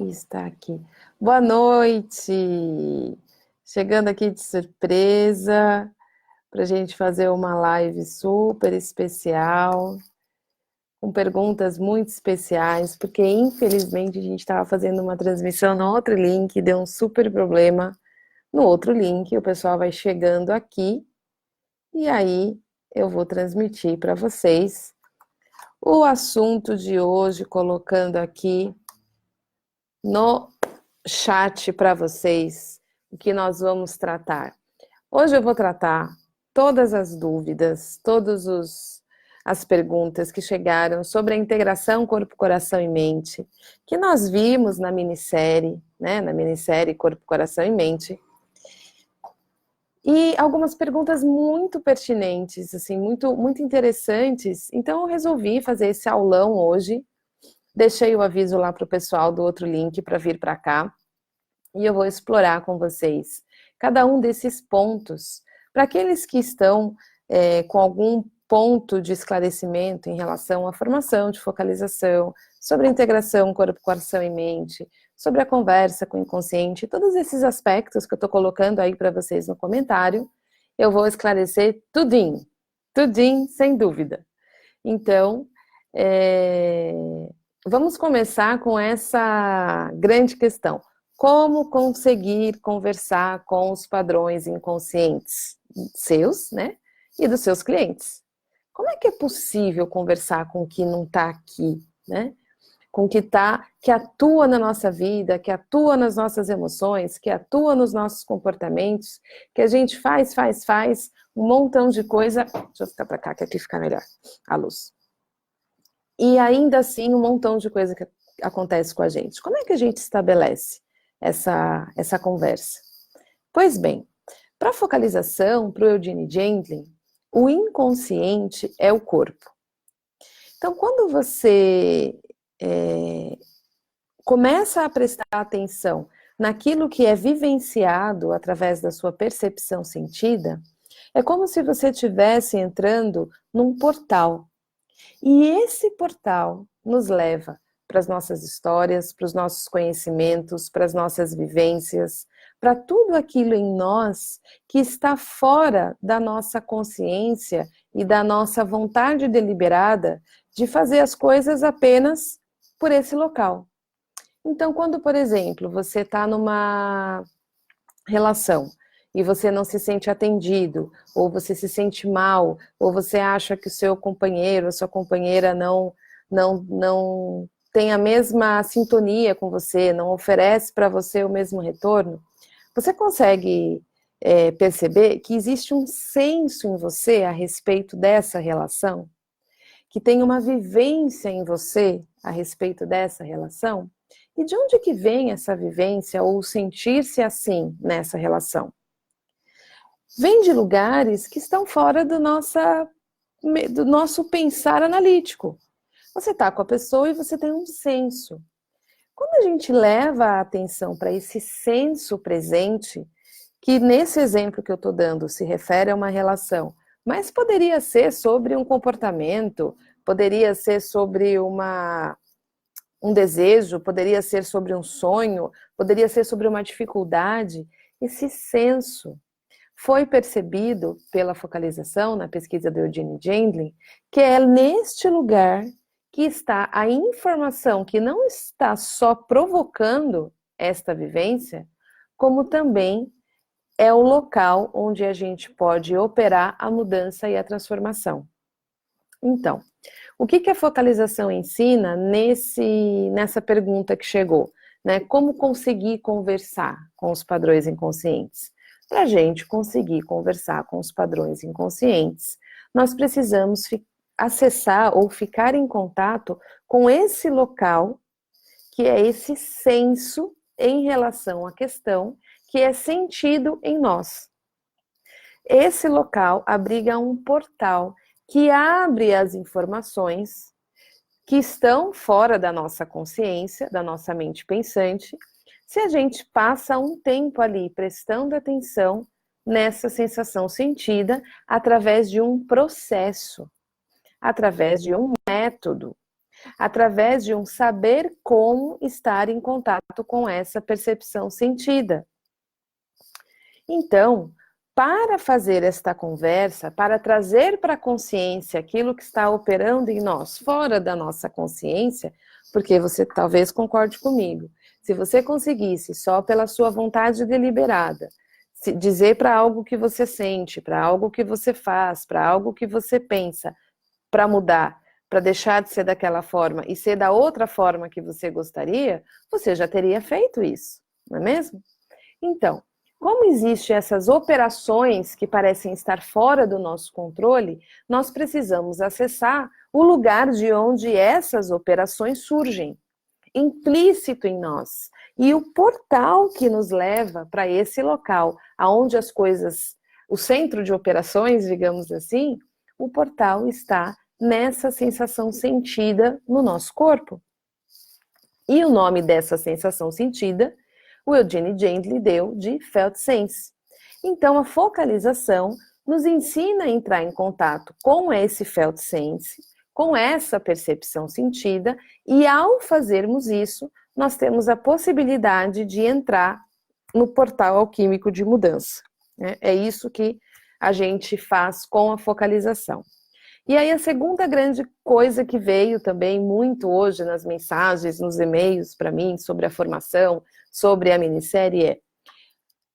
Está aqui. Boa noite! Chegando aqui de surpresa para a gente fazer uma live super especial, com perguntas muito especiais, porque infelizmente a gente estava fazendo uma transmissão no outro link, deu um super problema no outro link, o pessoal vai chegando aqui e aí eu vou transmitir para vocês o assunto de hoje, colocando aqui no chat para vocês o que nós vamos tratar. Hoje eu vou tratar todas as dúvidas, as perguntas que chegaram sobre a integração corpo, coração e mente, que nós vimos na minissérie, né, na minissérie Corpo, Coração e Mente, e algumas perguntas muito pertinentes, assim, muito interessantes. Então eu resolvi fazer esse aulão hoje. Deixei o aviso lá para o pessoal do outro link para vir para cá. E eu vou explorar com vocês cada um desses pontos. Para aqueles que estão com algum ponto de esclarecimento em relação à formação de focalização, sobre a integração corpo, coração e mente, sobre a conversa com o inconsciente, todos esses aspectos que eu estou colocando aí para vocês no comentário, eu vou esclarecer tudinho, tudinho, sem dúvida. Então, vamos começar com essa grande questão. Como conseguir conversar com os padrões inconscientes seus, né? E dos seus clientes. Como é que é possível conversar com o que não está aqui, né? Com o que atua na nossa vida, que atua nas nossas emoções, que atua nos nossos comportamentos, que a gente faz um montão de coisa. Deixa eu ficar para cá, que aqui fica melhor a luz. E ainda assim, um montão de coisa que acontece com a gente. Como é que a gente estabelece essa conversa? Pois bem, para a focalização, para o Eugene Gendlin, o inconsciente é o corpo. Então, quando você começa a prestar atenção naquilo que é vivenciado através da sua percepção sentida, é como se você estivesse entrando num portal. E esse portal nos leva para as nossas histórias, para os nossos conhecimentos, para as nossas vivências, para tudo aquilo em nós que está fora da nossa consciência e da nossa vontade deliberada de fazer as coisas apenas por esse local. Então, quando, por exemplo, você está numa relação e você não se sente atendido, ou você se sente mal, ou você acha que o seu companheiro, a sua companheira não tem a mesma sintonia com você, não oferece para você o mesmo retorno, você consegue perceber que existe um senso em você a respeito dessa relação? Que tem uma vivência em você a respeito dessa relação? E de onde que vem essa vivência ou sentir-se assim nessa relação? Vem de lugares que estão fora do nosso pensar analítico. Você está com a pessoa e você tem um senso. Quando a gente leva a atenção para esse senso presente, que nesse exemplo que eu estou dando se refere a uma relação, mas poderia ser sobre um comportamento, poderia ser sobre um desejo, poderia ser sobre um sonho, poderia ser sobre uma dificuldade. Esse senso foi percebido pela focalização, na pesquisa do Eugene Gendlin, que é neste lugar que está a informação que não está só provocando esta vivência, como também é o local onde a gente pode operar a mudança e a transformação. Então, o que a focalização ensina nessa pergunta que chegou? Né? Como conseguir conversar com os padrões inconscientes? Para a gente conseguir conversar com os padrões inconscientes, nós precisamos acessar ou ficar em contato com esse local, que é esse senso em relação à questão, que é sentido em nós. Esse local abriga um portal que abre as informações que estão fora da nossa consciência, da nossa mente pensante, se a gente passa um tempo ali prestando atenção nessa sensação sentida através de um processo, através de um método. através de um saber como estar em contato com essa percepção sentida. Então, para fazer esta conversa, para trazer para a consciência aquilo que está operando em nós, fora da nossa consciência, porque você talvez concorde comigo, se você conseguisse, só pela sua vontade deliberada, dizer para algo que você sente, para algo que você faz, para algo que você pensa, para mudar, para deixar de ser daquela forma e ser da outra forma que você gostaria, você já teria feito isso, não é mesmo? Então, como existem essas operações que parecem estar fora do nosso controle, nós precisamos acessar o lugar de onde essas operações surgem, implícito em nós. E o portal que nos leva para esse local, aonde as coisas, o centro de operações, digamos assim, o portal está nessa sensação sentida no nosso corpo. E o nome dessa sensação sentida, o Eugene Gently deu de Felt Sense. Então, a focalização nos ensina a entrar em contato com esse Felt Sense, com essa percepção sentida, e ao fazermos isso, nós temos a possibilidade de entrar no portal alquímico de mudança. É isso que a gente faz com a focalização. E aí a segunda grande coisa que veio também muito hoje nas mensagens, nos e-mails para mim, sobre a formação, sobre a minissérie é: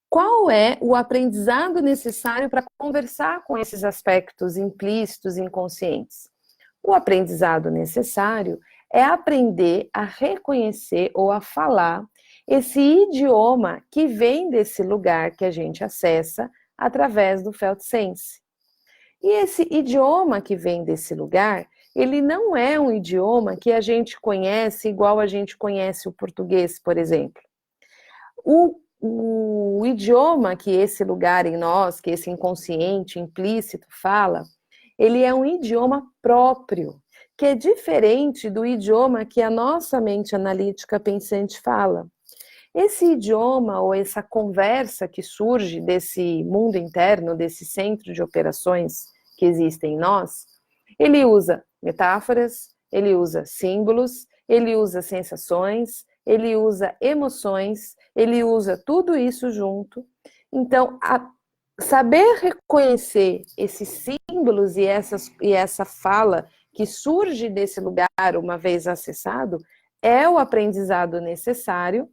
qual é o aprendizado necessário para conversar com esses aspectos implícitos e inconscientes? O aprendizado necessário é aprender a reconhecer ou a falar esse idioma que vem desse lugar que a gente acessa através do Felt Sense. E esse idioma que vem desse lugar, ele não é um idioma que a gente conhece igual a gente conhece o português, por exemplo. O idioma que esse lugar em nós, que esse inconsciente implícito fala, ele é um idioma próprio, que é diferente do idioma que a nossa mente analítica pensante fala. Esse idioma ou essa conversa que surge desse mundo interno, desse centro de operações que existe em nós, ele usa metáforas, ele usa símbolos, ele usa sensações, ele usa emoções, ele usa tudo isso junto. Então, saber reconhecer esses símbolos e essa fala que surge desse lugar uma vez acessado é o aprendizado necessário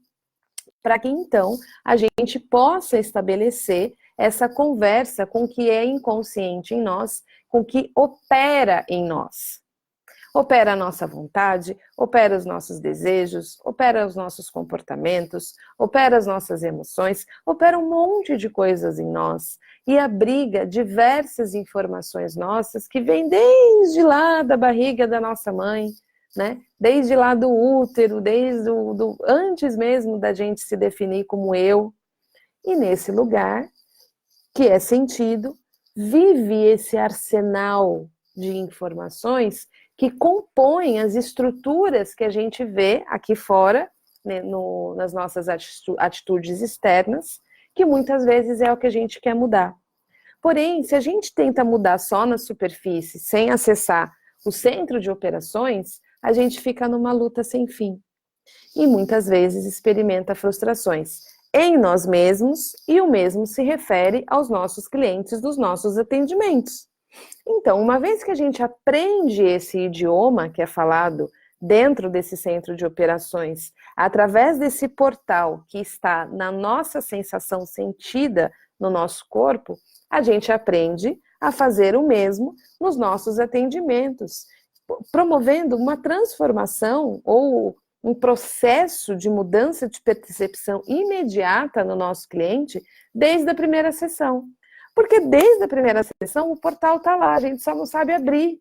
para que então a gente possa estabelecer essa conversa com o que é inconsciente em nós, com o que opera em nós. Opera a nossa vontade, opera os nossos desejos, opera os nossos comportamentos, opera as nossas emoções, opera um monte de coisas em nós e abriga diversas informações nossas que vêm desde lá da barriga da nossa mãe, né? Desde lá do útero, desde antes mesmo da gente se definir como eu. E nesse lugar, que é sentido, vive esse arsenal de informações que compõem as estruturas que a gente vê aqui fora, né, nas nossas atitudes externas, que muitas vezes é o que a gente quer mudar. Porém, se a gente tenta mudar só na superfície, sem acessar o centro de operações, a gente fica numa luta sem fim. E muitas vezes experimenta frustrações em nós mesmos, e o mesmo se refere aos nossos clientes dos nossos atendimentos. Então, uma vez que a gente aprende esse idioma que é falado dentro desse centro de operações, através desse portal que está na nossa sensação sentida no nosso corpo, a gente aprende a fazer o mesmo nos nossos atendimentos, promovendo uma transformação ou um processo de mudança de percepção imediata no nosso cliente desde a primeira sessão. Porque desde a primeira sessão o portal está lá, a gente só não sabe abrir.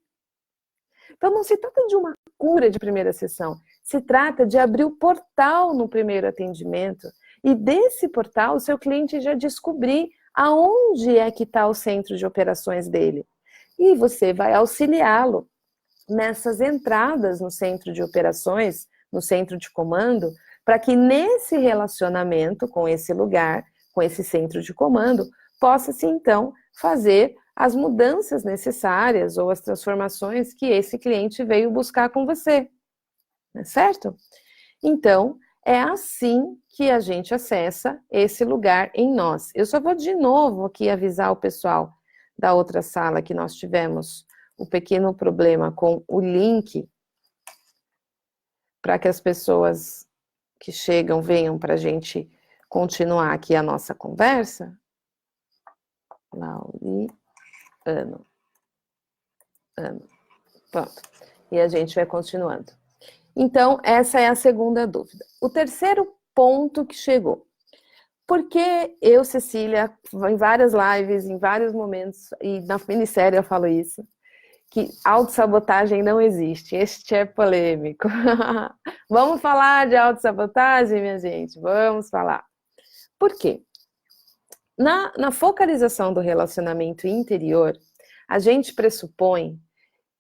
Então não se trata de uma cura de primeira sessão, se trata de abrir o portal no primeiro atendimento e desse portal o seu cliente já descobrir aonde é que está o centro de operações dele. E você vai auxiliá-lo nessas entradas no centro de operações, no centro de comando, para que nesse relacionamento com esse lugar, com esse centro de comando, possa-se então fazer as mudanças necessárias ou as transformações que esse cliente veio buscar com você. certo? Então, é assim que a gente acessa esse lugar em nós. Eu só vou de novo aqui avisar o pessoal da outra sala que nós tivemos o pequeno problema com o link, para que as pessoas que chegam venham para a gente continuar aqui a nossa conversa. Lauliano. Pronto. E a gente vai continuando. Então, essa é a segunda dúvida. O terceiro ponto que chegou. Porque eu, Cecília, em várias lives, em vários momentos, e na minissérie eu falo isso, que autossabotagem não existe. Este é polêmico. Vamos falar de autossabotagem, minha gente? Vamos falar. Por quê? Na focalização do relacionamento interior, a gente pressupõe,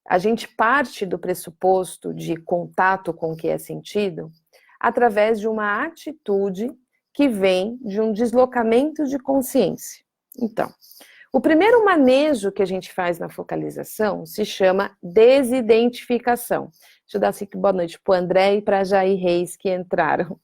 a gente parte do pressuposto de contato com o que é sentido através de uma atitude que vem de um deslocamento de consciência. Então, o primeiro manejo que a gente faz na focalização se chama desidentificação. Deixa eu dar assim, boa noite para o André e para a Jair Reis que entraram.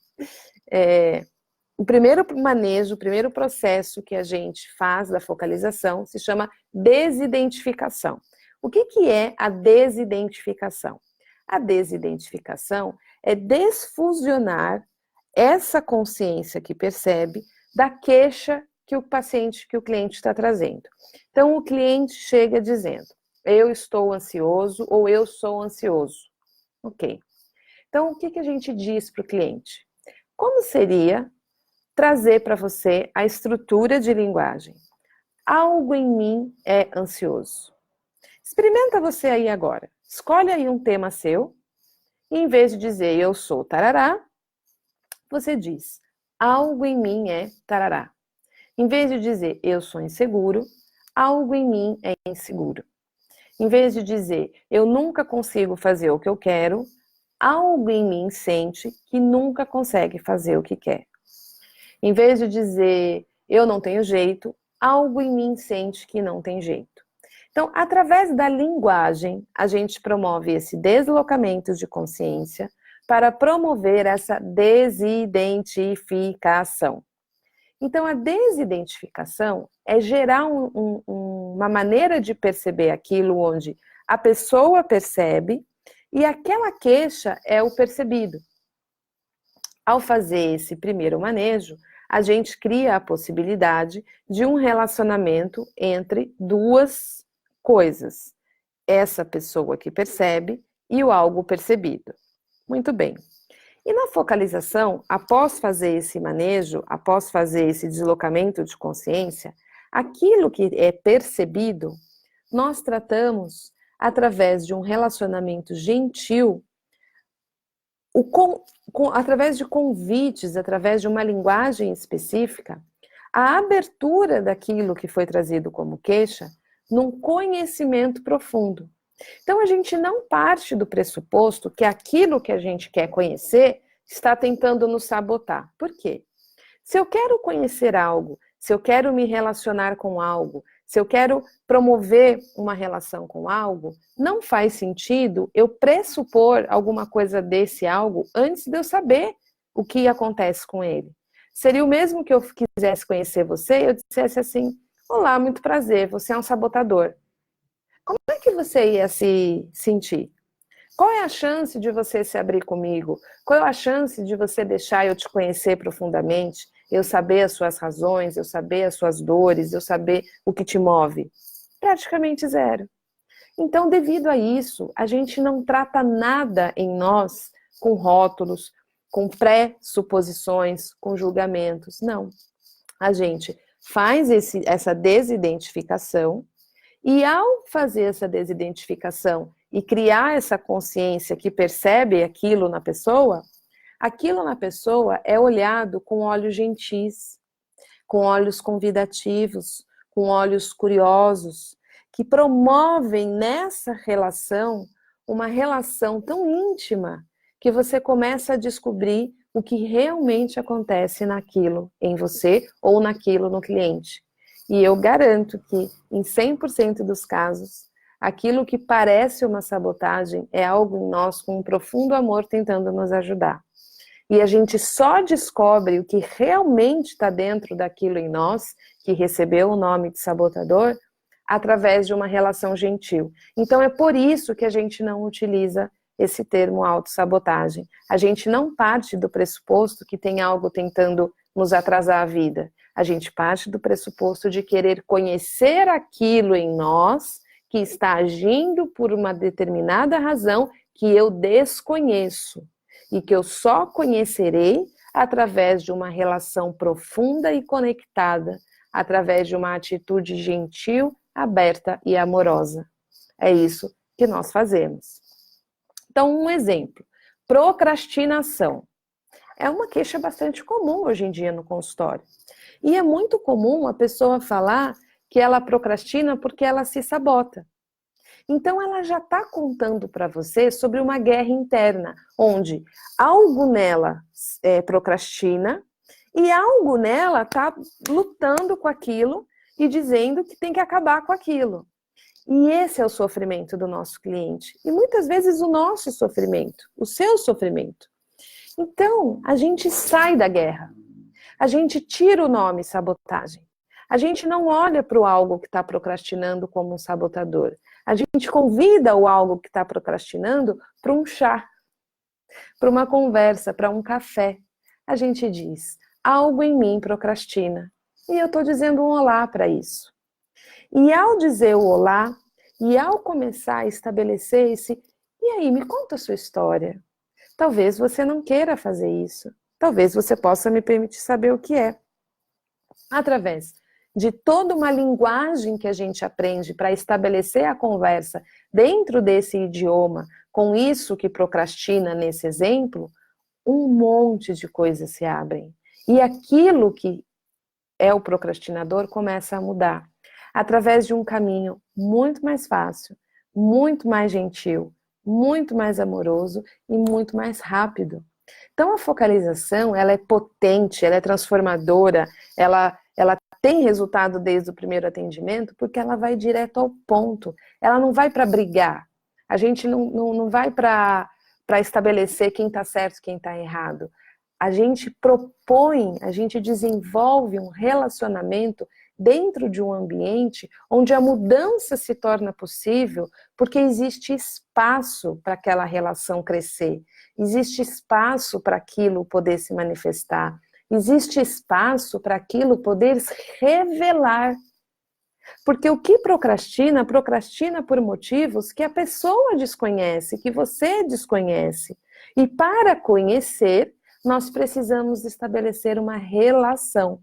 O primeiro manejo, o primeiro processo que a gente faz da focalização se chama desidentificação. O que é a desidentificação? A desidentificação é desfusionar essa consciência que percebe da queixa que o paciente, que o cliente está trazendo. Então, o cliente chega dizendo, eu estou ansioso ou eu sou ansioso. Ok. Então, o que a gente diz para o cliente? Como seria trazer para você a estrutura de linguagem? Algo em mim é ansioso. Experimenta você aí agora. Escolhe aí um tema seu e em vez de dizer eu sou tarará, você diz algo em mim é tarará. Em vez de dizer eu sou inseguro, algo em mim é inseguro. Em vez de dizer eu nunca consigo fazer o que eu quero, algo em mim sente que nunca consegue fazer o que quer. Em vez de dizer eu não tenho jeito, algo em mim sente que não tem jeito. Então, através da linguagem, a gente promove esse deslocamento de consciência para promover essa desidentificação. Então, a desidentificação é gerar uma maneira de perceber aquilo onde a pessoa percebe e aquela queixa é o percebido. Ao fazer esse primeiro manejo, a gente cria a possibilidade de um relacionamento entre duas coisas. Essa pessoa que percebe e o algo percebido. Muito bem. E na focalização, após fazer esse manejo, após fazer esse deslocamento de consciência, aquilo que é percebido, nós tratamos através de um relacionamento gentil, através de convites, através de uma linguagem específica, a abertura daquilo que foi trazido como queixa num conhecimento profundo. Então, a gente não parte do pressuposto que aquilo que a gente quer conhecer está tentando nos sabotar. Por quê? Se eu quero conhecer algo, se eu quero me relacionar com algo, se eu quero promover uma relação com algo, não faz sentido eu pressupor alguma coisa desse algo antes de eu saber o que acontece com ele. Seria o mesmo que eu quisesse conhecer você e eu dissesse assim, olá, muito prazer, você é um sabotador. Como é que você ia se sentir? Qual é a chance de você se abrir comigo? Qual é a chance de você deixar eu te conhecer profundamente? Eu saber as suas razões, eu saber as suas dores, eu saber o que te move? Praticamente zero. Então, devido a isso, a gente não trata nada em nós com rótulos, com pré-suposições, com julgamentos. Não. A gente faz essa desidentificação e ao fazer essa desidentificação e criar essa consciência que percebe aquilo na pessoa é olhado com olhos gentis, com olhos convidativos, com olhos curiosos, que promovem nessa relação uma relação tão íntima que você começa a descobrir o que realmente acontece naquilo em você ou naquilo no cliente. E eu garanto que em 100% dos casos, Aquilo que parece uma sabotagem é algo em nós com um profundo amor tentando nos ajudar. E a gente só descobre o que realmente está dentro daquilo em nós, que recebeu o nome de sabotador, através de uma relação gentil. Então é por isso que a gente não utiliza esse termo autossabotagem. A gente não parte do pressuposto que tem algo tentando nos atrasar a vida. A gente parte do pressuposto de querer conhecer aquilo em nós que está agindo por uma determinada razão que eu desconheço e que eu só conhecerei através de uma relação profunda e conectada, através de uma atitude gentil, aberta e amorosa. É isso que nós fazemos. Então, um exemplo. Procrastinação. É uma queixa bastante comum hoje em dia no consultório. E é muito comum a pessoa falar que ela procrastina porque ela se sabota. Então, ela já está contando para você sobre uma guerra interna, onde algo nela procrastina e algo nela está lutando com aquilo e dizendo que tem que acabar com aquilo. E esse é o sofrimento do nosso cliente. E muitas vezes o nosso sofrimento, o seu sofrimento. Então, a gente sai da guerra. A gente tira o nome sabotagem. A gente não olha para o algo que está procrastinando como um sabotador. A gente convida o algo que está procrastinando para um chá, para uma conversa, para um café. A gente diz, algo em mim procrastina. E eu estou dizendo um olá para isso. E ao dizer o olá, e ao começar a estabelecer esse, e aí, me conta a sua história. Talvez você não queira fazer isso. Talvez você possa me permitir saber o que é. Através de toda uma linguagem que a gente aprende para estabelecer a conversa dentro desse idioma, com isso que procrastina nesse exemplo, um monte de coisas se abrem. E aquilo que é o procrastinador começa a mudar. Através de um caminho muito mais fácil, muito mais gentil, muito mais amoroso e muito mais rápido. Então a focalização, ela é potente, ela é transformadora, ela tem resultado desde o primeiro atendimento porque ela vai direto ao ponto. Ela não vai para brigar. A gente não vai para estabelecer quem está certo e quem está errado. A gente propõe, a gente desenvolve um relacionamento dentro de um ambiente onde a mudança se torna possível porque existe espaço para aquela relação crescer, existe espaço para aquilo poder se manifestar, existe espaço para aquilo poder se revelar. Porque o que procrastina, procrastina por motivos que a pessoa desconhece, que você desconhece. E para conhecer, nós precisamos estabelecer uma relação.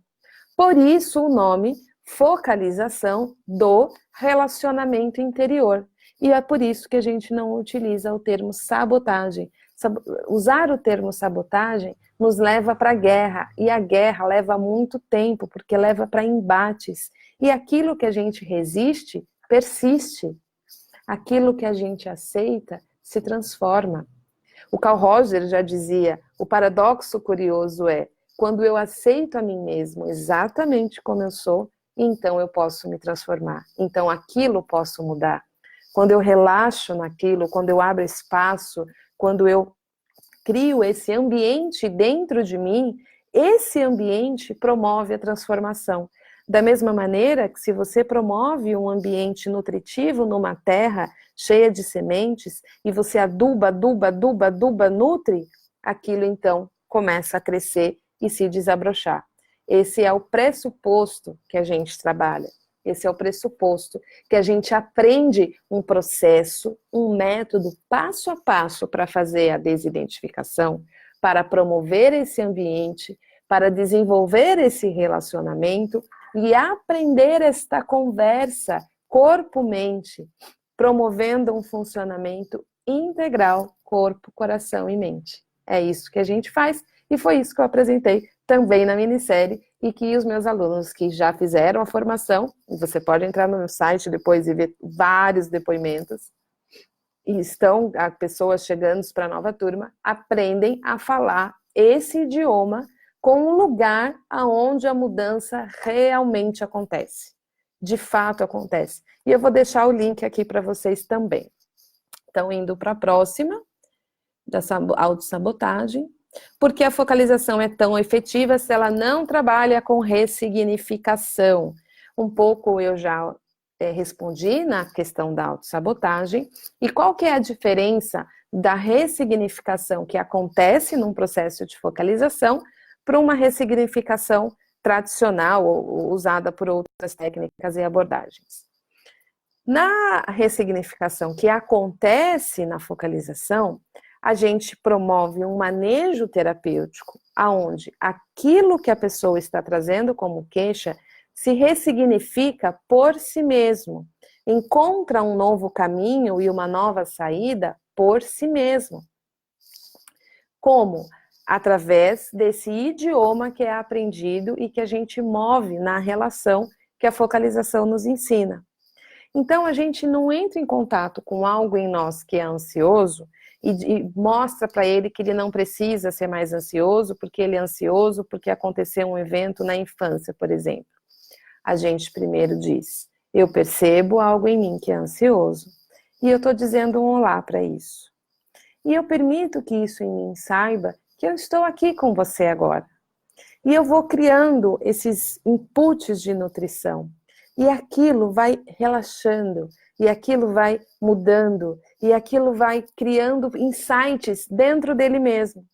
Por isso o nome focalização do relacionamento interior. E é por isso que a gente não utiliza o termo sabotagem. Usar o termo sabotagem nos leva para a guerra, e a guerra leva muito tempo, porque leva para embates. E aquilo que a gente resiste, persiste. Aquilo que a gente aceita, se transforma. O Carl Roger já dizia, o paradoxo curioso é, quando eu aceito a mim mesmo exatamente como eu sou, então eu posso me transformar. Então aquilo posso mudar. Quando eu relaxo naquilo, quando eu abro espaço, quando eu crio esse ambiente dentro de mim, esse ambiente promove a transformação. Da mesma maneira que se você promove um ambiente nutritivo numa terra cheia de sementes e você aduba, nutre, aquilo então começa a crescer e se desabrochar. Esse é o pressuposto que a gente trabalha. Esse é o pressuposto que a gente aprende um processo, um método passo a passo para fazer a desidentificação, para promover esse ambiente, para desenvolver esse relacionamento e aprender esta conversa corpo-mente, promovendo um funcionamento integral corpo, coração e mente. É isso que a gente faz e foi isso que eu apresentei também na minissérie e que os meus alunos que já fizeram a formação, e você pode entrar no meu site depois e ver vários depoimentos, e estão pessoas chegando para a nova turma, aprendem a falar esse idioma com um lugar aonde a mudança realmente acontece. de fato acontece. E eu vou deixar o link aqui para vocês também. Então, indo para a próxima, da autossabotagem. Por que a focalização é tão efetiva se ela não trabalha com ressignificação? Um pouco eu já respondi na questão da autossabotagem. E qual que é a diferença da ressignificação que acontece num processo de focalização para uma ressignificação tradicional ou usada por outras técnicas e abordagens? Na ressignificação que acontece na focalização, a gente promove um manejo terapêutico aonde aquilo que a pessoa está trazendo como queixa se ressignifica por si mesmo, encontra um novo caminho e uma nova saída por si mesmo. Como? Através desse idioma que é aprendido e que a gente move na relação que a focalização nos ensina. Então, a gente não entra em contato com algo em nós que é ansioso e mostra para ele que ele não precisa ser mais ansioso, porque ele é ansioso, porque aconteceu um evento na infância, por exemplo. A gente primeiro diz, eu percebo algo em mim que é ansioso, e eu estou dizendo um olá para isso. E eu permito que isso em mim saiba que eu estou aqui com você agora. E eu vou criando esses inputs de nutrição. E aquilo vai relaxando, e aquilo vai mudando, e aquilo vai criando insights dentro dele mesmo.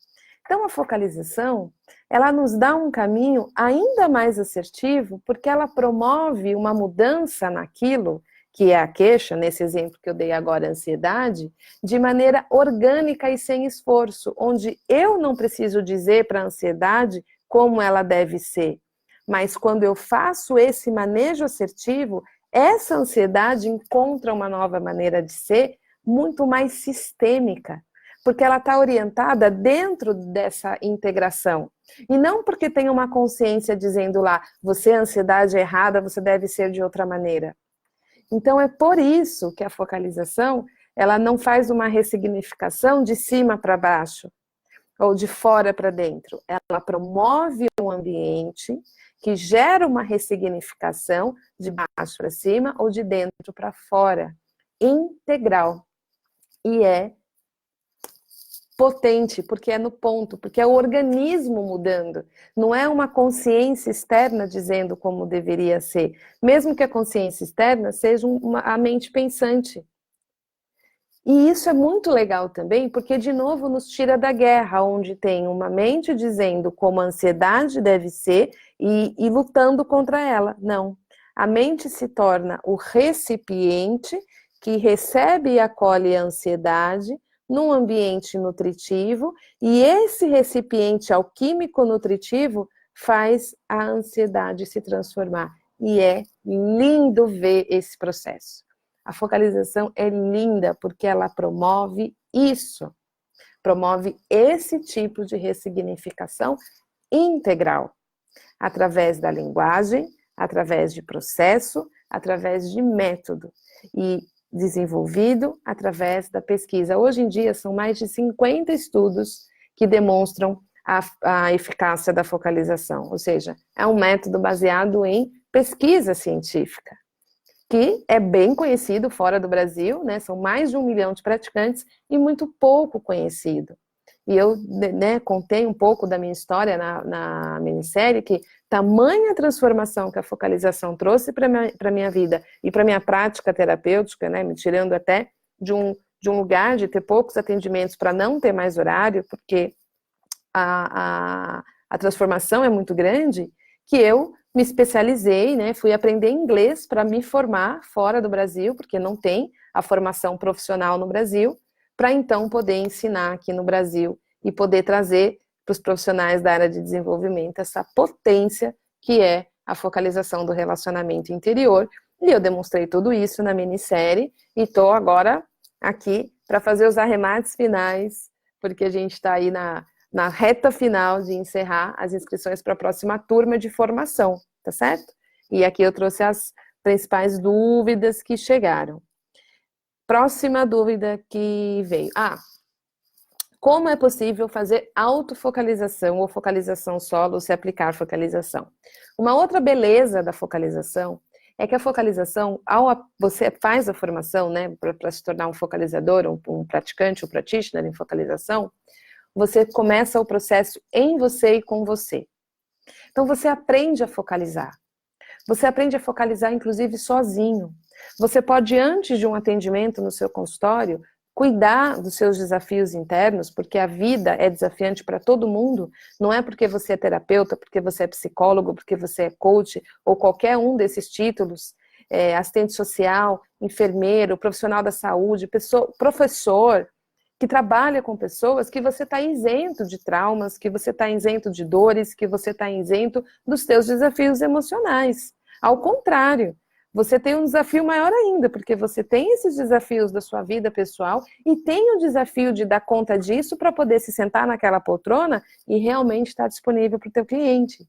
Então, a focalização, ela nos dá um caminho ainda mais assertivo, porque ela promove uma mudança naquilo, que é a queixa, nesse exemplo que eu dei agora, a ansiedade, de maneira orgânica e sem esforço, onde eu não preciso dizer para a ansiedade como ela deve ser. Mas quando eu faço esse manejo assertivo, essa ansiedade encontra uma nova maneira de ser muito mais sistêmica, porque ela está orientada dentro dessa integração. E não porque tem uma consciência dizendo lá, você a ansiedade é errada, você deve ser de outra maneira. Então é por isso que a focalização, ela não faz uma ressignificação de cima para baixo, ou de fora para dentro. Ela promove um ambiente que gera uma ressignificação de baixo para cima ou de dentro para fora, integral. E é potente, porque é no ponto, porque é o organismo mudando. Não é uma consciência externa dizendo como deveria ser. Mesmo que a consciência externa seja a mente pensante. E isso é muito legal também, porque de novo nos tira da guerra, onde tem uma mente dizendo como a ansiedade deve ser e lutando contra ela. Não. A mente se torna o recipiente que recebe e acolhe a ansiedade num ambiente nutritivo, e esse recipiente alquímico nutritivo faz a ansiedade se transformar. E é lindo ver esse processo. A focalização é linda porque ela promove isso, promove esse tipo de ressignificação integral, através da linguagem, através de processo, através de método e desenvolvido através da pesquisa. Hoje em dia são mais de 50 estudos que demonstram a eficácia da focalização, ou seja, é um método baseado em pesquisa científica, que é bem conhecido fora do Brasil, né? São mais de 1 milhão de praticantes e muito pouco conhecido. E eu, né, contei um pouco da minha história na minissérie, que tamanha transformação que a focalização trouxe para a minha vida e para a minha prática terapêutica, né, me tirando até de um lugar de ter poucos atendimentos para não ter mais horário, porque a transformação é muito grande, que eu me especializei, né, fui aprender inglês para me formar fora do Brasil, porque não tem a formação profissional no Brasil, para então poder ensinar aqui no Brasil e poder trazer para os profissionais da área de desenvolvimento essa potência que é a focalização do relacionamento interior. E eu demonstrei tudo isso na minissérie e estou agora aqui para fazer os arremates finais, porque a gente está aí na reta final de encerrar as inscrições para a próxima turma de formação, tá certo? E aqui eu trouxe as principais dúvidas que chegaram. Próxima dúvida que veio. Como é possível fazer autofocalização ou focalização solo se aplicar focalização? Uma outra beleza da focalização É que a focalização, você faz a formação, né, para se tornar um focalizador, um praticante, um practitioner em focalização, você começa o processo em você e com você. Então você aprende a focalizar. Você aprende a focalizar, inclusive, sozinho. Você pode, antes de um atendimento no seu consultório, cuidar dos seus desafios internos, porque a vida é desafiante para todo mundo, não é porque você é terapeuta, porque você é psicólogo, porque você é coach, ou qualquer um desses títulos, assistente social, enfermeiro, profissional da saúde, professor, que trabalha com pessoas, que você está isento de traumas, que você está isento de dores, que você está isento dos seus desafios emocionais. Ao contrário, você tem um desafio maior ainda, porque você tem esses desafios da sua vida pessoal e tem o desafio de dar conta disso para poder se sentar naquela poltrona e realmente estar disponível para o teu cliente.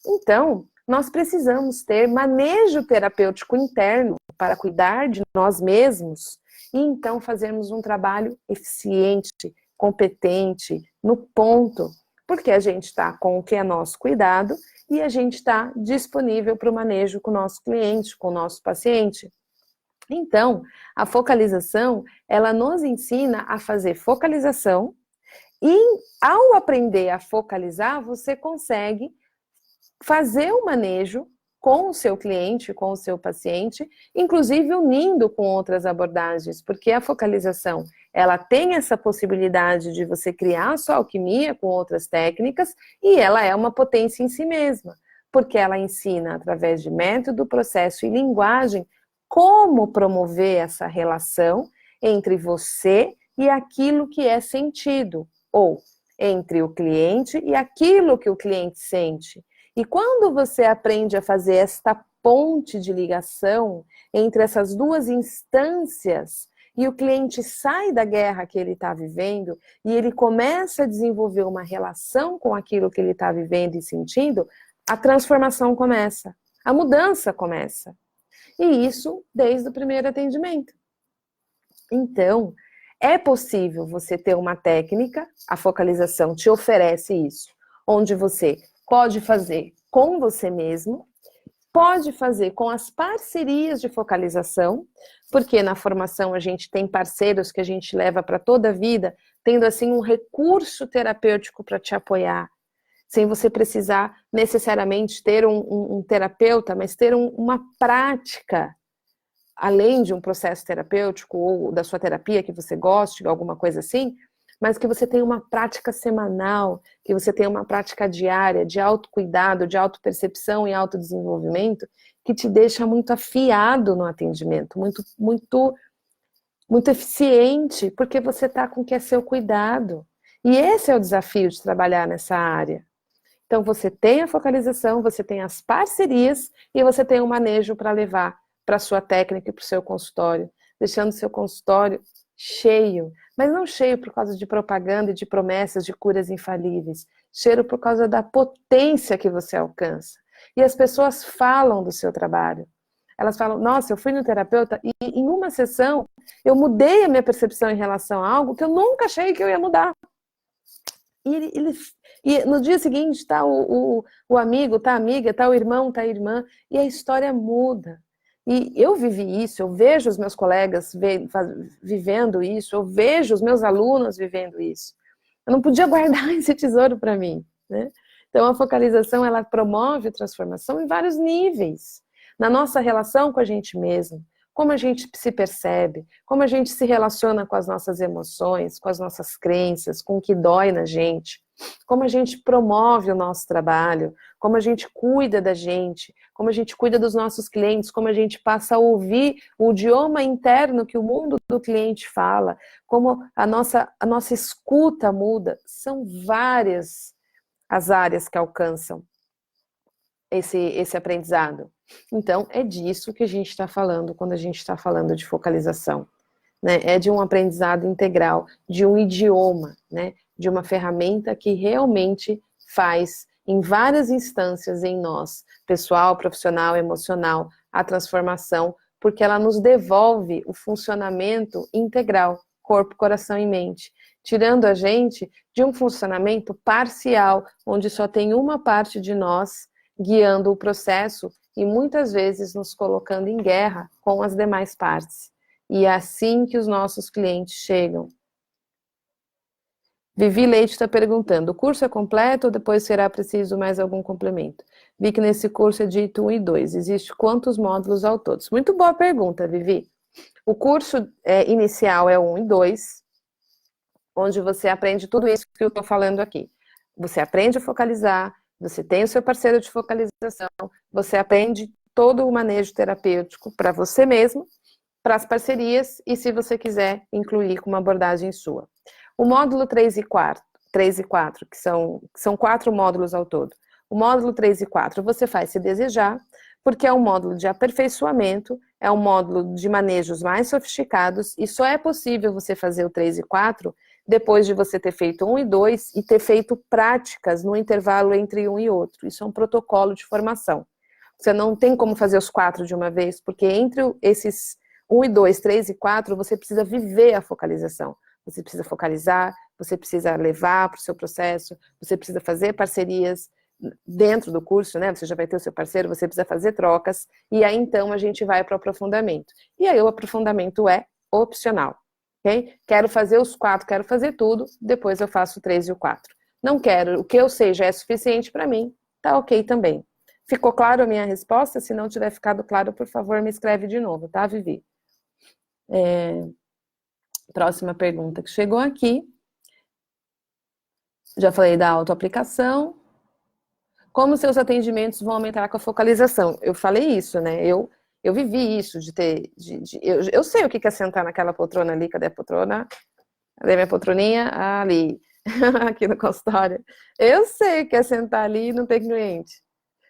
Então, nós precisamos ter manejo terapêutico interno para cuidar de nós mesmos e então fazermos um trabalho eficiente, competente, no ponto, porque a gente está com o que é nosso cuidado e a gente está disponível para o manejo com o nosso cliente, com o nosso paciente. Então, a focalização, ela nos ensina a fazer focalização e, ao aprender a focalizar, você consegue fazer o manejo com o seu cliente, com o seu paciente, inclusive unindo com outras abordagens, porque a focalização, ela tem essa possibilidade de você criar a sua alquimia com outras técnicas e ela é uma potência em si mesma, porque ela ensina através de método, processo e linguagem como promover essa relação entre você e aquilo que é sentido, ou entre o cliente e aquilo que o cliente sente. E quando você aprende a fazer esta ponte de ligação entre essas duas instâncias e o cliente sai da guerra que ele está vivendo e ele começa a desenvolver uma relação com aquilo que ele está vivendo e sentindo, a transformação começa, a mudança começa. E isso desde o primeiro atendimento. Então, é possível você ter uma técnica, a focalização te oferece isso, onde você pode fazer com você mesmo, pode fazer com as parcerias de focalização, porque na formação a gente tem parceiros que a gente leva para toda a vida, tendo assim um recurso terapêutico para te apoiar, sem você precisar necessariamente ter um terapeuta, mas ter uma prática, além de um processo terapêutico ou da sua terapia que você goste, alguma coisa assim, mas que você tenha uma prática semanal, que você tenha uma prática diária de autocuidado, de autopercepção e autodesenvolvimento, que te deixa muito afiado no atendimento, muito eficiente, porque você está com o que é seu cuidado. E esse é o desafio de trabalhar nessa área. Então, você tem a focalização, você tem as parcerias e você tem o manejo para levar para a sua técnica e para o seu consultório, deixando o seu consultório cheio, mas não cheio por causa de propaganda e de promessas de curas infalíveis, cheio por causa da potência que você alcança. E as pessoas falam do seu trabalho. Elas falam, nossa, eu fui no terapeuta e em uma sessão eu mudei a minha percepção em relação a algo que eu nunca achei que eu ia mudar. E no dia seguinte está o amigo, está a amiga, está o irmão, está a irmã, e a história muda. E eu vivi isso, eu vejo os meus colegas vivendo isso, eu vejo os meus alunos vivendo isso. Eu não podia guardar esse tesouro para mim, né? Então a focalização, ela promove a transformação em vários níveis. Na nossa relação com a gente mesmo, como a gente se percebe, como a gente se relaciona com as nossas emoções, com as nossas crenças, com o que dói na gente, como a gente promove o nosso trabalho, como a gente cuida da gente, como a gente cuida dos nossos clientes, como a gente passa a ouvir o idioma interno que o mundo do cliente fala, como a nossa escuta muda. São várias as áreas que alcançam esse aprendizado. Então, é disso que a gente está falando quando a gente está falando de focalização, né? É de um aprendizado integral, de um idioma, né? De uma ferramenta que realmente faz, em várias instâncias em nós, pessoal, profissional, emocional, a transformação, porque ela nos devolve o funcionamento integral, corpo, coração e mente, tirando a gente de um funcionamento parcial, onde só tem uma parte de nós guiando o processo e muitas vezes nos colocando em guerra com as demais partes. E é assim que os nossos clientes chegam. Vivi Leite está perguntando, o curso é completo ou depois será preciso mais algum complemento? Vi que nesse curso é dito 1 e 2. Existe quantos módulos ao todo? Muito boa pergunta, Vivi. O curso inicial é 1 e 2, onde você aprende tudo isso que eu estou falando aqui. Você aprende a focalizar, você tem o seu parceiro de focalização, você aprende todo o manejo terapêutico para você mesmo, para as parcerias e se você quiser incluir com uma abordagem sua. O módulo 3 e 4, que são 4 módulos ao todo. O módulo 3 e 4 você faz se desejar, porque é um módulo de aperfeiçoamento, é um módulo de manejos mais sofisticados, e só é possível você fazer o 3 e 4 depois de você ter feito 1 e 2 e ter feito práticas no intervalo entre um e outro. Isso é um protocolo de formação. Você não tem como fazer os 4 de uma vez, porque entre esses 1 e 2, 3 e 4, você precisa viver a focalização. Você precisa focalizar, você precisa levar para o seu processo, você precisa fazer parcerias dentro do curso, né? Você já vai ter o seu parceiro, você precisa fazer trocas, e aí então a gente vai para o aprofundamento. E aí o aprofundamento é opcional, ok? Quero fazer os 4, quero fazer tudo, depois eu faço o 3 e o 4. Não quero, o que eu sei já é suficiente para mim, tá ok também. Ficou claro a minha resposta? Se não tiver ficado claro, por favor, me escreve de novo, tá, Vivi? Próxima pergunta que chegou aqui. Já falei da autoaplicação. Como seus atendimentos vão aumentar com a focalização? Eu falei isso, né? Eu vivi isso de ter... eu sei o que é sentar naquela poltrona ali. Cadê a poltrona? Cadê minha poltroninha? Ali. Aqui no consultório. Eu sei que é sentar ali e não ter cliente.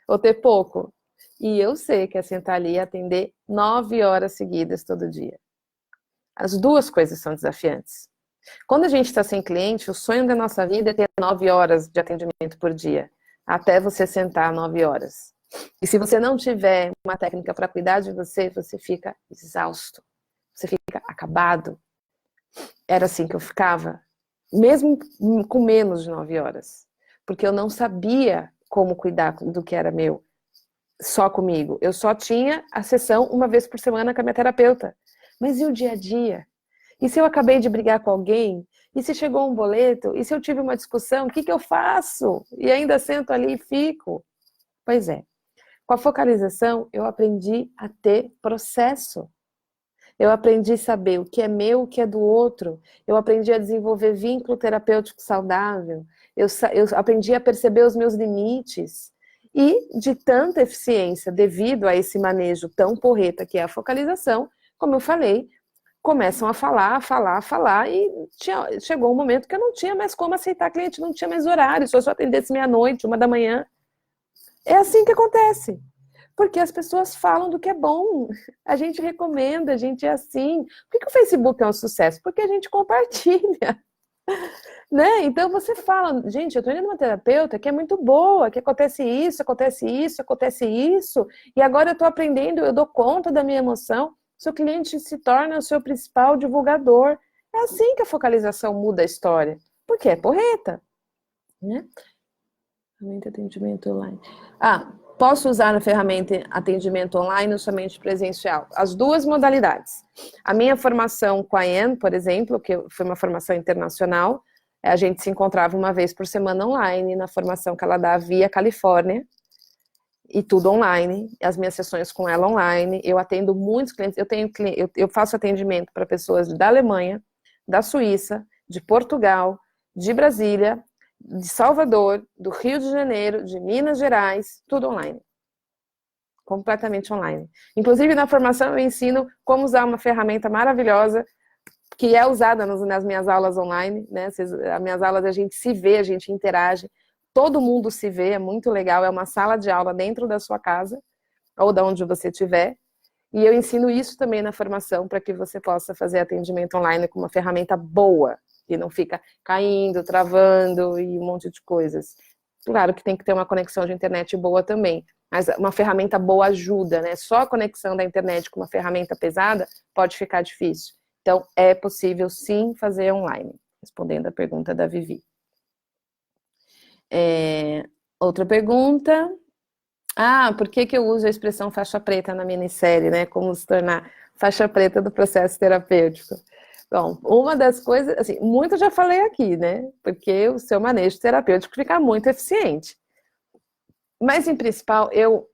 Ou ter pouco. E eu sei que é sentar ali e atender 9 horas seguidas todo dia. As duas coisas são desafiantes. Quando a gente está sem cliente, o sonho da nossa vida é ter 9 horas de atendimento por dia, até você sentar 9 horas. E se você não tiver uma técnica para cuidar de você, você fica exausto, você fica acabado. Era assim que eu ficava, mesmo com menos de 9 horas, porque eu não sabia como cuidar do que era meu, só comigo. Eu só tinha a sessão uma vez por semana com a minha terapeuta. Mas e o dia a dia? E se eu acabei de brigar com alguém? E se chegou um boleto? E se eu tive uma discussão? O que eu faço? E ainda sento ali e fico? Pois é. Com a focalização, eu aprendi a ter processo. Eu aprendi a saber o que é meu, o que é do outro. Eu aprendi a desenvolver vínculo terapêutico saudável. Eu aprendi a perceber os meus limites. E de tanta eficiência, devido a esse manejo tão porreta que é a focalização, como eu falei, começam a falar, e chegou um momento que eu não tinha mais como aceitar cliente, não tinha mais horário, se eu só atendesse meia-noite, 1 da manhã. É assim que acontece. Porque as pessoas falam do que é bom. A gente recomenda, a gente é assim. Por que o Facebook é um sucesso? Porque a gente compartilha. Né? Então você fala, gente, eu tô indo numa terapeuta que é muito boa, que acontece isso, acontece isso, acontece isso, e agora eu tô aprendendo, eu dou conta da minha emoção. Seu cliente se torna o seu principal divulgador. É assim que a focalização muda a história. Porque é porreta. Né? Atendimento online. Posso usar a ferramenta atendimento online ou somente presencial? As duas modalidades. A minha formação com a Anne, por exemplo, que foi uma formação internacional, a gente se encontrava uma vez por semana online, na formação que ela dá via Califórnia, e tudo online, as minhas sessões com ela online, eu atendo muitos clientes, eu faço atendimento para pessoas da Alemanha, da Suíça, de Portugal, de Brasília, de Salvador, do Rio de Janeiro, de Minas Gerais, tudo online. Completamente online. Inclusive, na formação eu ensino como usar uma ferramenta maravilhosa que é usada nas minhas aulas online, né? As minhas aulas a gente se vê, a gente interage, todo mundo se vê, é muito legal, é uma sala de aula dentro da sua casa, ou de onde você estiver, e eu ensino isso também na formação para que você possa fazer atendimento online com uma ferramenta boa, que não fica caindo, travando e um monte de coisas. Claro que tem que ter uma conexão de internet boa também, mas uma ferramenta boa ajuda, né? Só a conexão da internet com uma ferramenta pesada pode ficar difícil. Então, é possível sim fazer online, respondendo a pergunta da Vivi. Outra pergunta. Ah, por que que eu uso a expressão faixa preta na minissérie, né? Como se tornar faixa preta do processo terapêutico? Bom, uma das coisas, assim, muito eu já falei aqui, né? Porque o seu manejo terapêutico fica muito eficiente. Mas, em principal, eu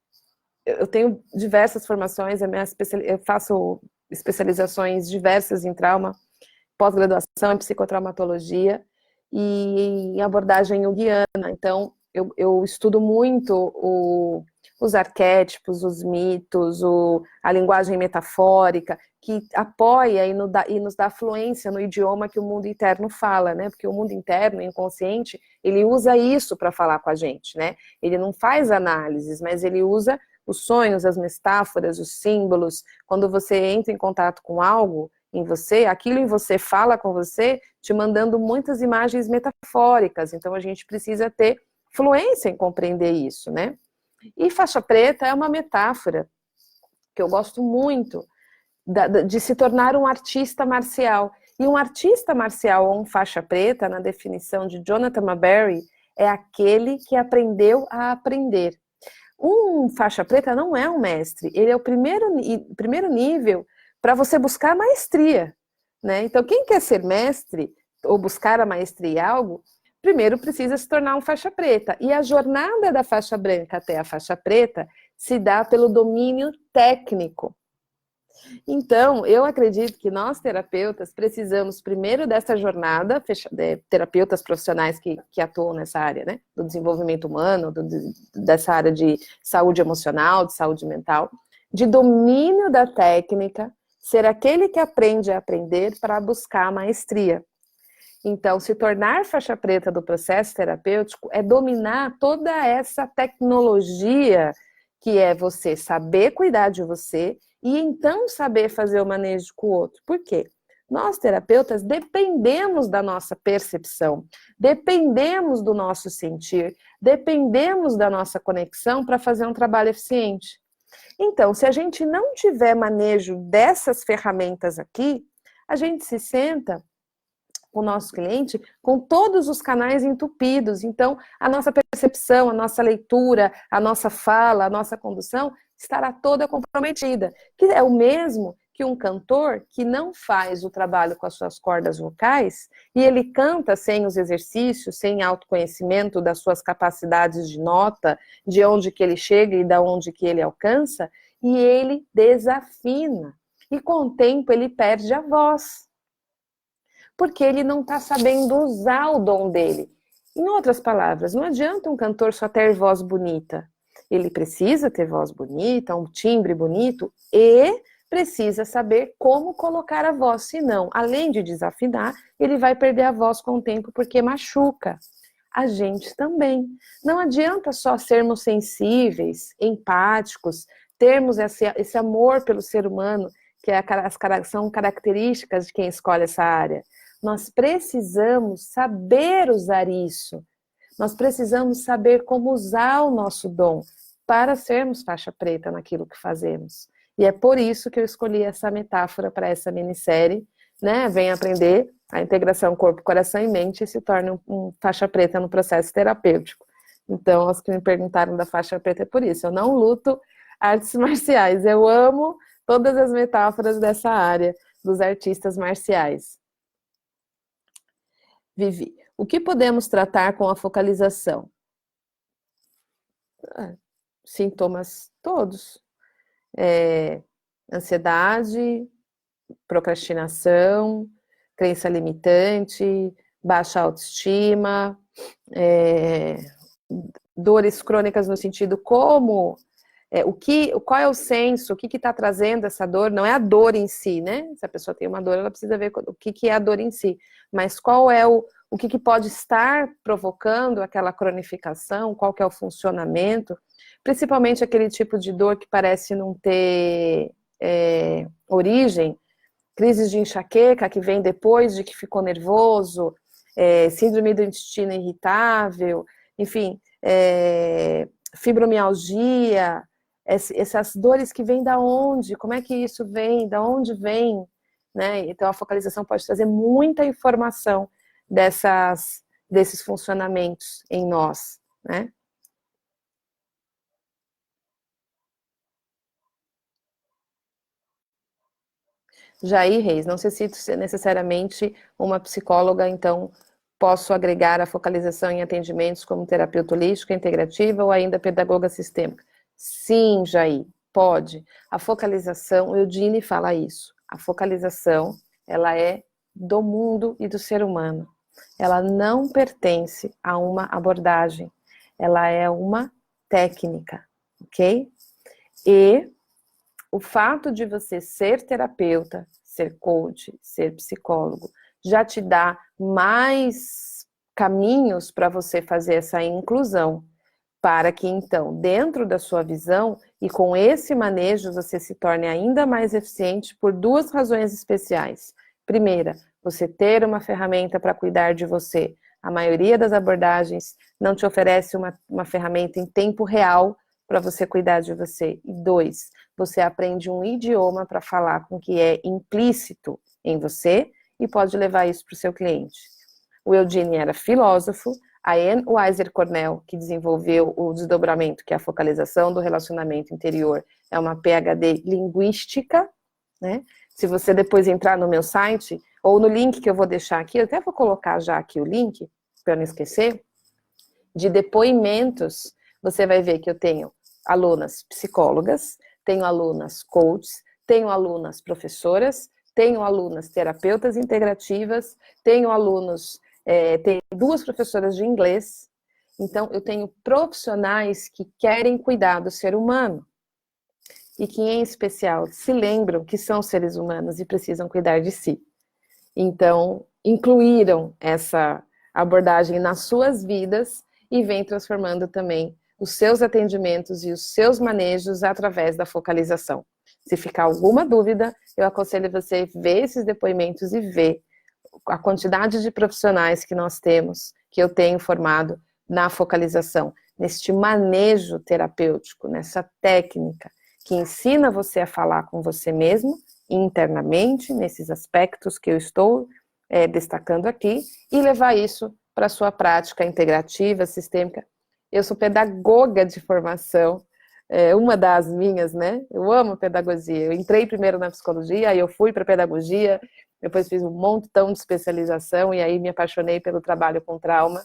tenho diversas formações, eu faço especializações diversas em trauma, pós-graduação em psicotraumatologia e em abordagem junguiana. Então, eu estudo muito os arquétipos, os mitos, a linguagem metafórica, que apoia e nos dá fluência no idioma que o mundo interno fala, né? Porque o mundo interno, inconsciente, ele usa isso para falar com a gente, né? Ele não faz análises, mas ele usa os sonhos, as metáforas, os símbolos. Quando você entra em contato com algo em você, aquilo em você fala com você, te mandando muitas imagens metafóricas. Então a gente precisa ter fluência em compreender isso, né? E faixa preta é uma metáfora que eu gosto muito de se tornar um artista marcial. E um artista marcial ou um faixa preta, na definição de Jonathan Maberry, é aquele que aprendeu a aprender. Um faixa preta não é um mestre, ele é o primeiro nível para você buscar a maestria, né? Então, quem quer ser mestre ou buscar a maestria em algo, primeiro precisa se tornar um faixa preta. E a jornada da faixa branca até a faixa preta se dá pelo domínio técnico. Então, eu acredito que nós, terapeutas, precisamos primeiro dessa jornada, terapeutas profissionais que atuam nessa área, né, do desenvolvimento humano, dessa área de saúde emocional, de saúde mental, de domínio da técnica, ser aquele que aprende a aprender para buscar a maestria. Então, se tornar faixa preta do processo terapêutico é dominar toda essa tecnologia que é você saber cuidar de você e então saber fazer o manejo com o outro. Por quê? Nós, terapeutas, dependemos da nossa percepção, dependemos do nosso sentir, dependemos da nossa conexão para fazer um trabalho eficiente. Então, se a gente não tiver manejo dessas ferramentas aqui, a gente se senta o nosso cliente com todos os canais entupidos. Então, a nossa percepção, a nossa leitura, a nossa fala, a nossa condução estará toda comprometida. Que é o mesmo que um cantor que não faz o trabalho com as suas cordas vocais e ele canta sem os exercícios, sem autoconhecimento das suas capacidades de nota, de onde que ele chega e da onde que ele alcança, e ele desafina. E com o tempo ele perde a voz porque ele não está sabendo usar o dom dele. Em outras palavras, não adianta um cantor só ter voz bonita. Ele precisa ter voz bonita, um timbre bonito e precisa saber como colocar a voz, senão, além de desafinar, ele vai perder a voz com o tempo porque machuca. A gente também. Não adianta só sermos sensíveis, empáticos, termos esse amor pelo ser humano, que são características de quem escolhe essa área. Nós precisamos saber usar isso. Nós precisamos saber como usar o nosso dom para sermos faixa preta naquilo que fazemos. E é por isso que eu escolhi essa metáfora para essa minissérie, né? Vem aprender a integração corpo, coração e mente e se torna um faixa preta no processo terapêutico. Então, os que me perguntaram da faixa preta é por isso. Eu não luto artes marciais, eu amo todas as metáforas dessa área dos artistas marciais. Vivi, o que podemos tratar com a focalização? Sintomas todos. Ansiedade, procrastinação, crença limitante, baixa autoestima, dores crônicas no sentido como qual é o senso, o que está trazendo essa dor, não é a dor em si, né? Se a pessoa tem uma dor, ela precisa ver o que é a dor em si, mas qual é o que pode estar provocando aquela cronificação, qual que é o funcionamento, principalmente aquele tipo de dor que parece não ter origem, crises de enxaqueca que vem depois de que ficou nervoso, síndrome do intestino irritável, enfim, fibromialgia, essas dores que vêm da onde, como é que isso vem, da onde vem, né? Então a focalização pode trazer muita informação desses funcionamentos em nós, né? Jair Reis, não necessito ser necessariamente uma psicóloga, então posso agregar a focalização em atendimentos como terapeuta holística, integrativa ou ainda pedagoga sistêmica. Sim, Jair, pode. A focalização, o Eudine fala isso, a focalização, ela é do mundo e do ser humano. Ela não pertence a uma abordagem, ela é uma técnica, ok? E o fato de você ser terapeuta, ser coach, ser psicólogo, já te dá mais caminhos para você fazer essa inclusão, para que então, dentro da sua visão e com esse manejo, você se torne ainda mais eficiente por duas razões especiais. Primeira, você ter uma ferramenta para cuidar de você. A maioria das abordagens não te oferece uma ferramenta em tempo real para você cuidar de você. E dois, você aprende um idioma para falar com o que é implícito em você e pode levar isso para o seu cliente. O Eugene era filósofo, a Anne Weiser Cornell, que desenvolveu o desdobramento, que é a focalização do relacionamento interior, é uma PhD linguística, né? Se você depois entrar no meu site, ou no link que eu vou deixar aqui, eu até vou colocar já aqui o link, para não esquecer, de depoimentos, você vai ver que eu tenho alunas psicólogas, tenho alunas coaches, tenho alunas professoras, tenho alunas terapeutas integrativas, tenho alunos, tenho duas professoras de inglês, então eu tenho profissionais que querem cuidar do ser humano e que, em especial, se lembram que são seres humanos e precisam cuidar de si. Então, incluíram essa abordagem nas suas vidas e vem transformando também os seus atendimentos e os seus manejos através da focalização. Se ficar alguma dúvida, eu aconselho você ver esses depoimentos e ver a quantidade de profissionais que nós temos, que eu tenho formado na focalização, neste manejo terapêutico, nessa técnica que ensina você a falar com você mesmo, internamente, nesses aspectos que eu estou destacando aqui, e levar isso para a sua prática integrativa, sistêmica. Eu sou pedagoga de formação, uma das minhas, né? Eu amo pedagogia. Eu entrei primeiro na psicologia, aí eu fui para pedagogia, depois fiz um montão de especialização, e aí me apaixonei pelo trabalho com trauma,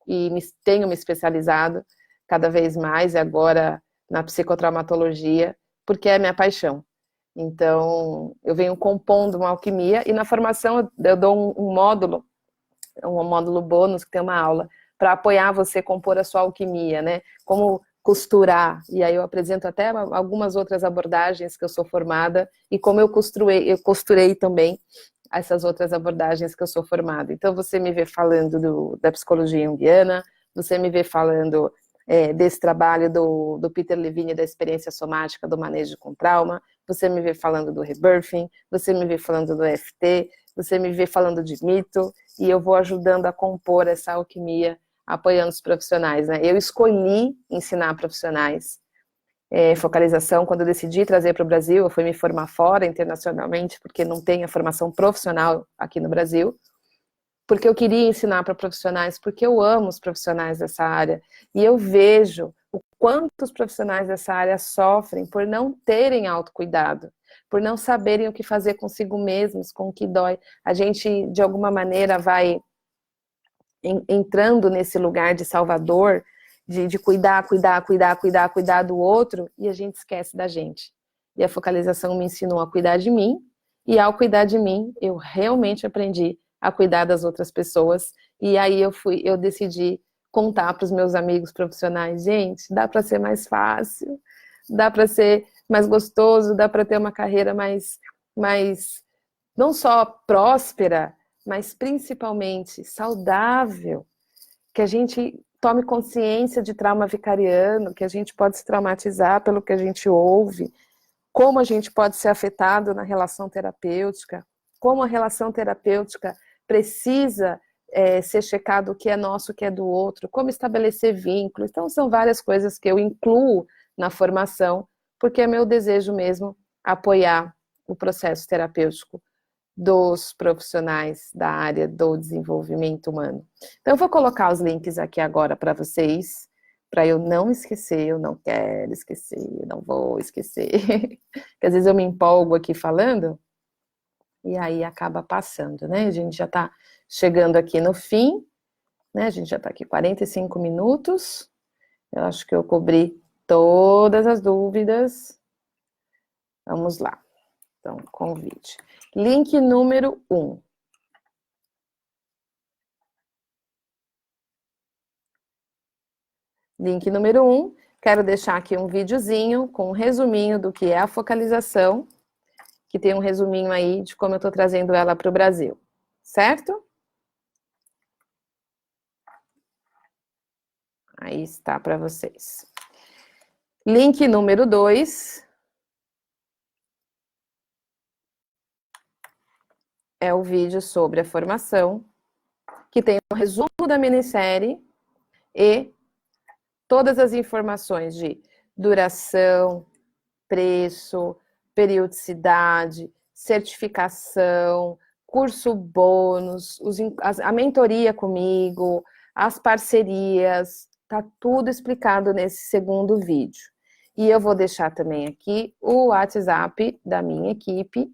e tenho me especializado cada vez mais, e agora na psicotraumatologia, porque é minha paixão. Então, eu venho compondo uma alquimia, e na formação eu dou um módulo bônus, que tem uma aula, para apoiar você a compor a sua alquimia, né? Como costurar, e aí eu apresento até algumas outras abordagens que eu sou formada, e como eu costurei também essas outras abordagens que eu sou formada. Então, você me vê falando da psicologia junguiana, você me vê falando desse trabalho do Peter Levine, da experiência somática do manejo com trauma, você me vê falando do rebirthing, você me vê falando do EFT, você me vê falando de mito, e eu vou ajudando a compor essa alquimia, apoiando os profissionais, né? Eu escolhi ensinar profissionais focalização quando eu decidi trazer para o Brasil. Eu fui me formar fora, internacionalmente, porque não tem a formação profissional aqui no Brasil, porque eu queria ensinar para profissionais, porque eu amo os profissionais dessa área, e eu vejo o quanto os profissionais dessa área sofrem por não terem autocuidado, por não saberem o que fazer consigo mesmos, com o que dói. A gente, de alguma maneira, vai entrando nesse lugar de salvador, de cuidar do outro, e a gente esquece da gente. E a focalização me ensinou a cuidar de mim, e ao cuidar de mim, eu realmente aprendi a cuidar das outras pessoas, e aí eu decidi contar para os meus amigos profissionais: gente, dá para ser mais fácil, dá para ser mais gostoso, dá para ter uma carreira mais não só próspera, mas principalmente saudável, que a gente tome consciência de trauma vicariano, que a gente pode se traumatizar pelo que a gente ouve, como a gente pode ser afetado na relação terapêutica, como a relação terapêutica precisa ser checado o que é nosso, o que é do outro, como estabelecer vínculos. Então, são várias coisas que eu incluo na formação, porque é meu desejo mesmo apoiar o processo terapêutico dos profissionais da área do desenvolvimento humano. Então, eu vou colocar os links aqui agora para vocês, para eu não esquecer. Eu não quero esquecer, eu não vou esquecer. Porque às vezes eu me empolgo aqui falando, e aí acaba passando, né? A gente já está chegando aqui no fim, né? A gente já está aqui 45 minutos. Eu acho que eu cobri todas as dúvidas. Vamos lá. Então, convite. Link número 1. Link número 1. Quero deixar aqui um videozinho com um resuminho do que é a focalização, que tem um resuminho aí de como eu estou trazendo ela para o Brasil. Certo? Aí está para vocês. Link número 2 é o vídeo sobre a formação, que tem um resumo da minissérie e todas as informações de duração, preço, periodicidade, certificação, curso bônus, a mentoria comigo, as parcerias, tá tudo explicado nesse segundo vídeo. E eu vou deixar também aqui o WhatsApp da minha equipe,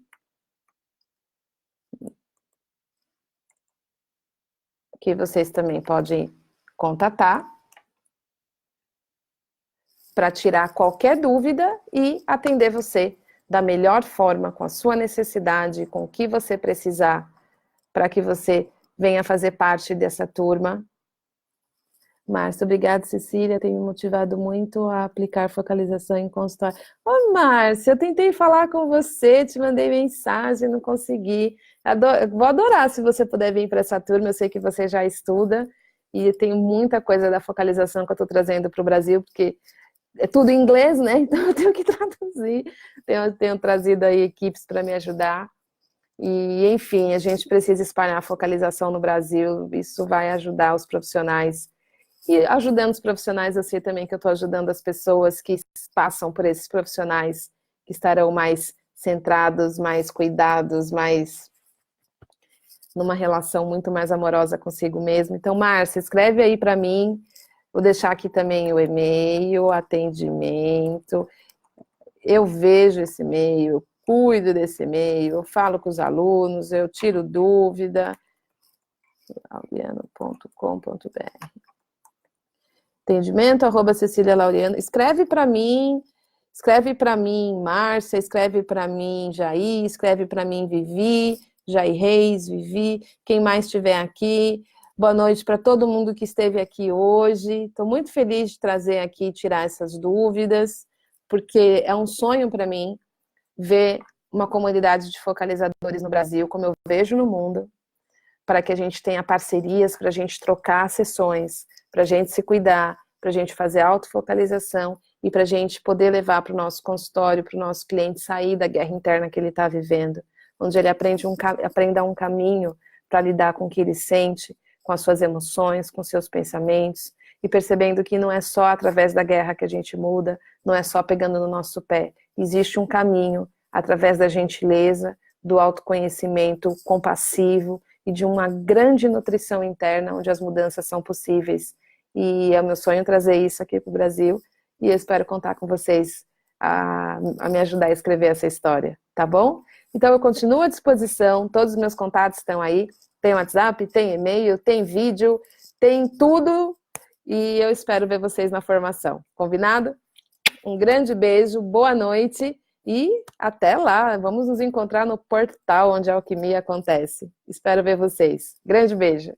que vocês também podem contatar para tirar qualquer dúvida e atender você da melhor forma, com a sua necessidade, com o que você precisar, para que você venha fazer parte dessa turma. Márcia, obrigada, Cecília, tem me motivado muito a aplicar focalização em consultório. Ô, Márcia, eu tentei falar com você, te mandei mensagem, não consegui. Vou adorar se você puder vir para essa turma, eu sei que você já estuda, e tem muita coisa da focalização que eu estou trazendo para o Brasil, porque é tudo em inglês, né? Então eu tenho que traduzir. Tenho trazido aí equipes para me ajudar. E, enfim, a gente precisa espalhar a focalização no Brasil. Isso vai ajudar os profissionais. E ajudando os profissionais, eu sei também que eu estou ajudando as pessoas que passam por esses profissionais, que estarão mais centrados, mais cuidados, mais numa relação muito mais amorosa consigo mesmo. Então, Márcia, escreve aí para mim. Vou deixar aqui também o e-mail, atendimento. Eu vejo esse e-mail, eu cuido desse e-mail, eu falo com os alunos, eu tiro dúvida. laureano.com.br Atendimento, @Cecília Laureano. Escreve para mim, Márcia, escreve para mim, Jair, escreve para mim, Vivi, Jair Reis, Vivi, quem mais estiver aqui. Boa noite para todo mundo que esteve aqui hoje. Estou muito feliz de trazer aqui, tirar essas dúvidas, porque é um sonho para mim ver uma comunidade de focalizadores no Brasil, como eu vejo no mundo, para que a gente tenha parcerias, para a gente trocar sessões, para a gente se cuidar, para a gente fazer autofocalização e para a gente poder levar para o nosso consultório, para o nosso cliente sair da guerra interna que ele está vivendo, onde ele aprenda um caminho para lidar com o que ele sente, com as suas emoções, com seus pensamentos, e percebendo que não é só através da guerra que a gente muda, não é só pegando no nosso pé. Existe um caminho através da gentileza, do autoconhecimento compassivo e de uma grande nutrição interna, onde as mudanças são possíveis. E é o meu sonho trazer isso aqui para o Brasil, e eu espero contar com vocês a me ajudar a escrever essa história, tá bom? Então eu continuo à disposição, todos os meus contatos estão aí, tem WhatsApp, tem e-mail, tem vídeo, tem tudo, e eu espero ver vocês na formação. Combinado? Um grande beijo, boa noite e até lá. Vamos nos encontrar no portal onde a alquimia acontece. Espero ver vocês. Grande beijo.